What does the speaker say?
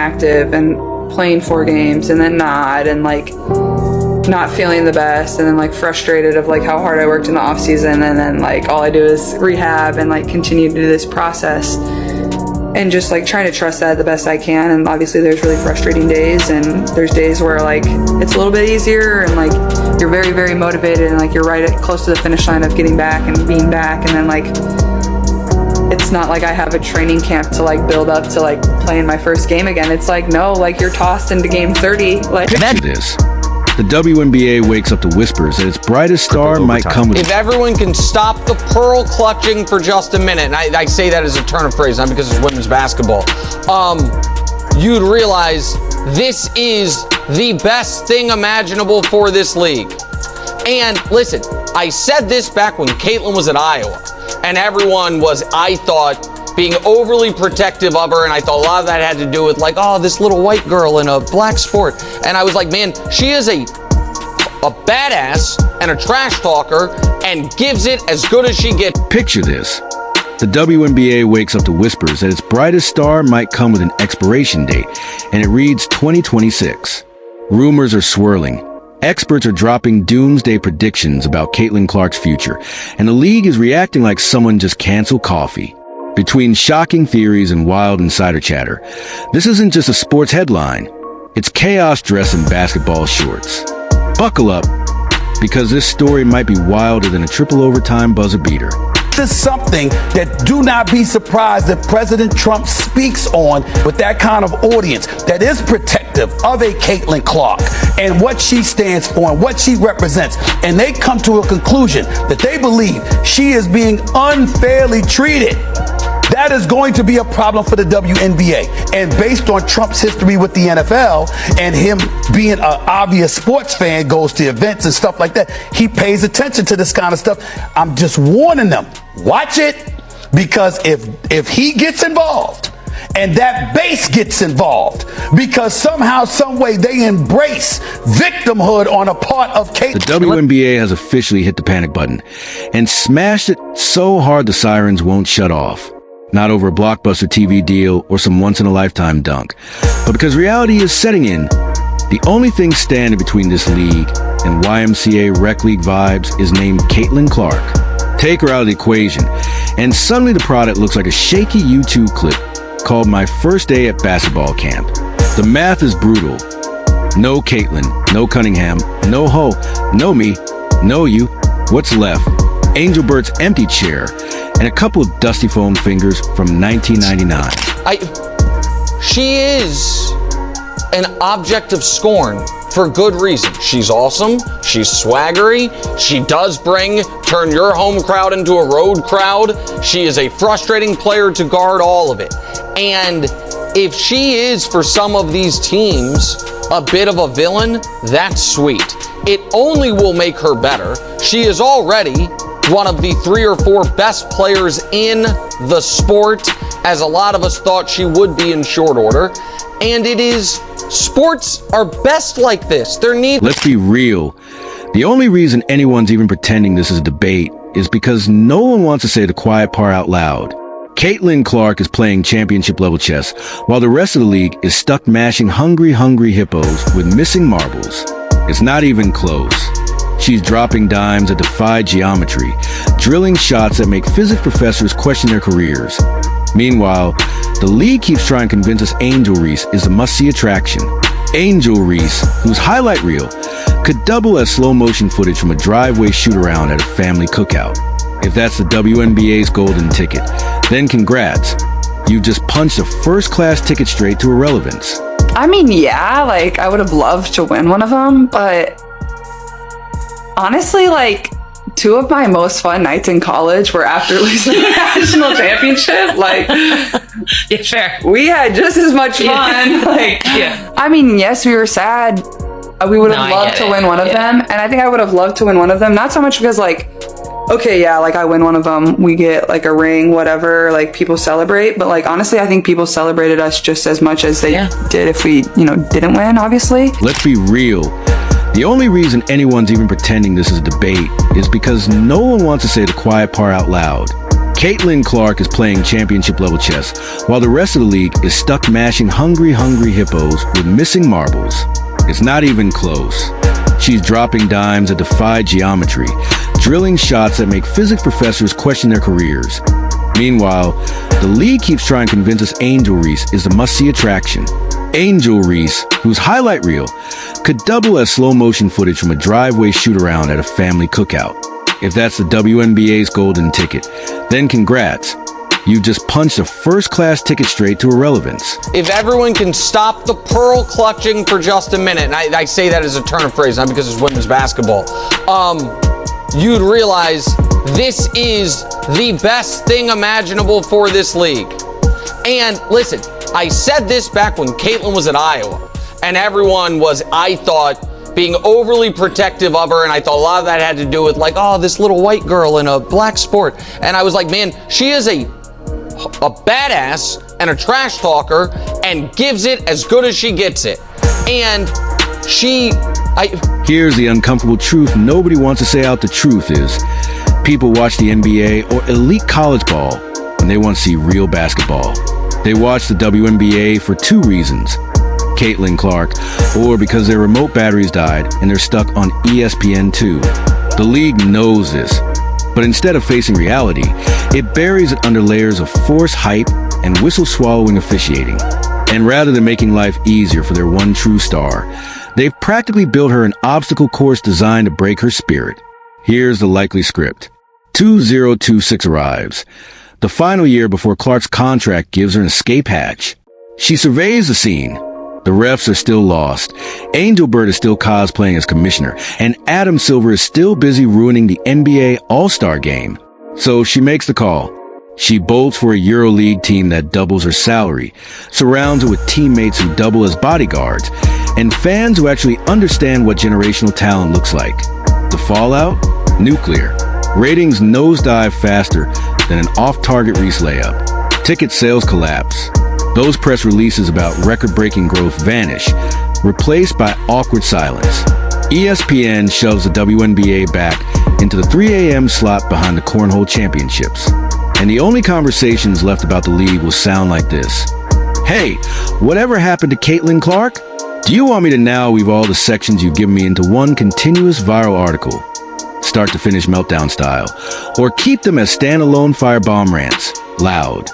active and playing 4 games and then not, and like not feeling the best, and then like frustrated of like how hard I worked in the off season, and then like all I do is rehab and like continue to do this process and just like trying to trust that the best I can. And obviously there's really frustrating days, and there's days where like it's a little bit easier and like you're very, very motivated and like you're right at close to the finish line of getting back and being back, and then like it's not like I have a training camp to like build up to like playing my first game again. It's like, no, like you're tossed into game 30. Like this. The WNBA wakes up to whispers that its brightest star might come with... If everyone can stop the pearl clutching for just a minute, and I say that as a turn of phrase, not because it's women's basketball, you'd realize this is the best thing imaginable for this league. And listen, I said this back when Caitlin was at Iowa, and everyone was, I thought, being overly protective of her, and I thought a lot of that had to do with like, oh, this little white girl in a black sport. And I was like, man, she is a badass and a trash talker and gives it as good as she gets. Picture this. The WNBA wakes up to whispers that its brightest star might come with an expiration date, and it reads 2026. Rumors are swirling. Experts are dropping doomsday predictions about Caitlin Clark's future, and the league is reacting like someone just canceled coffee. Between shocking theories and wild insider chatter, this isn't just a sports headline. It's chaos dressed in basketball shorts. Buckle up, because this story might be wilder than a triple overtime buzzer beater. This is something that do not be surprised that President Trump speaks on with that kind of audience that is protective of a Caitlin Clark and what she stands for and what she represents. And they come to a conclusion that they believe she is being unfairly treated. That is going to be a problem for the WNBA. And based on Trump's history with the NFL and him being an obvious sports fan, goes to events and stuff like that, he pays attention to this kind of stuff. I'm just warning them, watch it, because if he gets involved and that base gets involved, because somehow, some way they embrace victimhood on a part of Kate. The WNBA has officially hit the panic button and smashed it so hard the sirens won't shut off. Not over a blockbuster TV deal or some once-in-a-lifetime dunk, but because reality is setting in. The only thing standing between this league and YMCA Rec League vibes is named Caitlin Clark. Take her out of the equation, and suddenly the product looks like a shaky YouTube clip called My First Day at Basketball Camp. The math is brutal. No Caitlin, no Cunningham, no Ho, no me, no you. What's left? Angel Bert's empty chair and a couple of dusty foam fingers from 1999. She is an object of scorn for good reason. She's awesome. She's swaggery. She does turn your home crowd into a road crowd. She is a frustrating player to guard, all of it. And if she is, for some of these teams, a bit of a villain, that's sweet. It only will make her better. She is already one of the 3 or 4 best players in the sport, as a lot of us thought she would be in short order. And sports are best like this. Let's be real. The only reason anyone's even pretending this is a debate is because no one wants to say the quiet part out loud. Caitlin Clark is playing championship-level chess, while the rest of the league is stuck mashing hungry hippos with missing marbles. It's not even close. She's dropping dimes that defy geometry, drilling shots that make physics professors question their careers. Meanwhile, the league keeps trying to convince us Angel Reese is a must-see attraction. Angel Reese, whose highlight reel could double as slow-motion footage from a driveway shoot-around at a family cookout. If that's the WNBA's golden ticket, then congrats. You just punched a first-class ticket straight to irrelevance. I mean, yeah, like I would have loved to win one of them, but honestly, like 2 of my most fun nights in college were after losing the national championship. Like, yeah, fair. We had just as much fun. Yeah. Like, yeah. I mean, yes, we were sad. We would have loved to win one of them, and I think I would have loved to win one of them. Not so much because, like, okay, yeah, like I win one of them, we get like a ring, whatever. Like people celebrate, but like honestly, I think people celebrated us just as much as they did if we, didn't win. Obviously. Let's be real. The only reason anyone's even pretending this is a debate is because no one wants to say the quiet part out loud. Caitlin Clark is playing championship-level chess, while the rest of the league is stuck mashing hungry hippos with missing marbles. It's not even close. She's dropping dimes that defy geometry, drilling shots that make physics professors question their careers. Meanwhile, the league keeps trying to convince us Angel Reese is the must-see attraction. Angel Reese, whose highlight reel could double as slow-motion footage from a driveway shoot-around at a family cookout. If that's the WNBA's golden ticket, then congrats. You just punched a first-class ticket straight to irrelevance. If everyone can stop the pearl clutching for just a minute, and I say that as a turn of phrase, not because it's women's basketball, you'd realize this is the best thing imaginable for this league. And listen, I said this back when Caitlin was at Iowa, and everyone was, I thought, being overly protective of her, and I thought a lot of that had to do with like, oh, this little white girl in a black sport. And I was like, man, she is a badass and a trash talker and gives it as good as she gets it. And Here's the uncomfortable truth nobody wants to say out. The truth is, people watch the NBA or elite college ball when they want to see real basketball. They watch the WNBA for two reasons: Caitlin Clark, or because their remote batteries died and they're stuck on ESPN2. The league knows this, but instead of facing reality, it buries it under layers of forced hype and whistle-swallowing officiating. And rather than making life easier for their one true star, they've practically built her an obstacle course designed to break her spirit. Here's the likely script. 2026 arrives, the final year before Clark's contract gives her an escape hatch. She surveys the scene. The refs are still lost. Angel Bird is still cosplaying as commissioner, and Adam Silver is still busy ruining the NBA All-Star game. So she makes the call. She bolts for a EuroLeague team that doubles her salary, surrounds her with teammates who double as bodyguards, and fans who actually understand what generational talent looks like. The fallout? Nuclear. Ratings nosedive faster than an off-target Reese layup. Ticket sales collapse. Those press releases about record-breaking growth vanish, replaced by awkward silence. ESPN shoves the WNBA back into the 3 a.m. slot behind the Cornhole Championships. And the only conversations left about the league will sound like this. Hey, whatever happened to Caitlin Clark? Do you want me to now weave all the sections you've given me into one continuous viral article, start to finish meltdown style, or keep them as standalone firebomb rants, loud?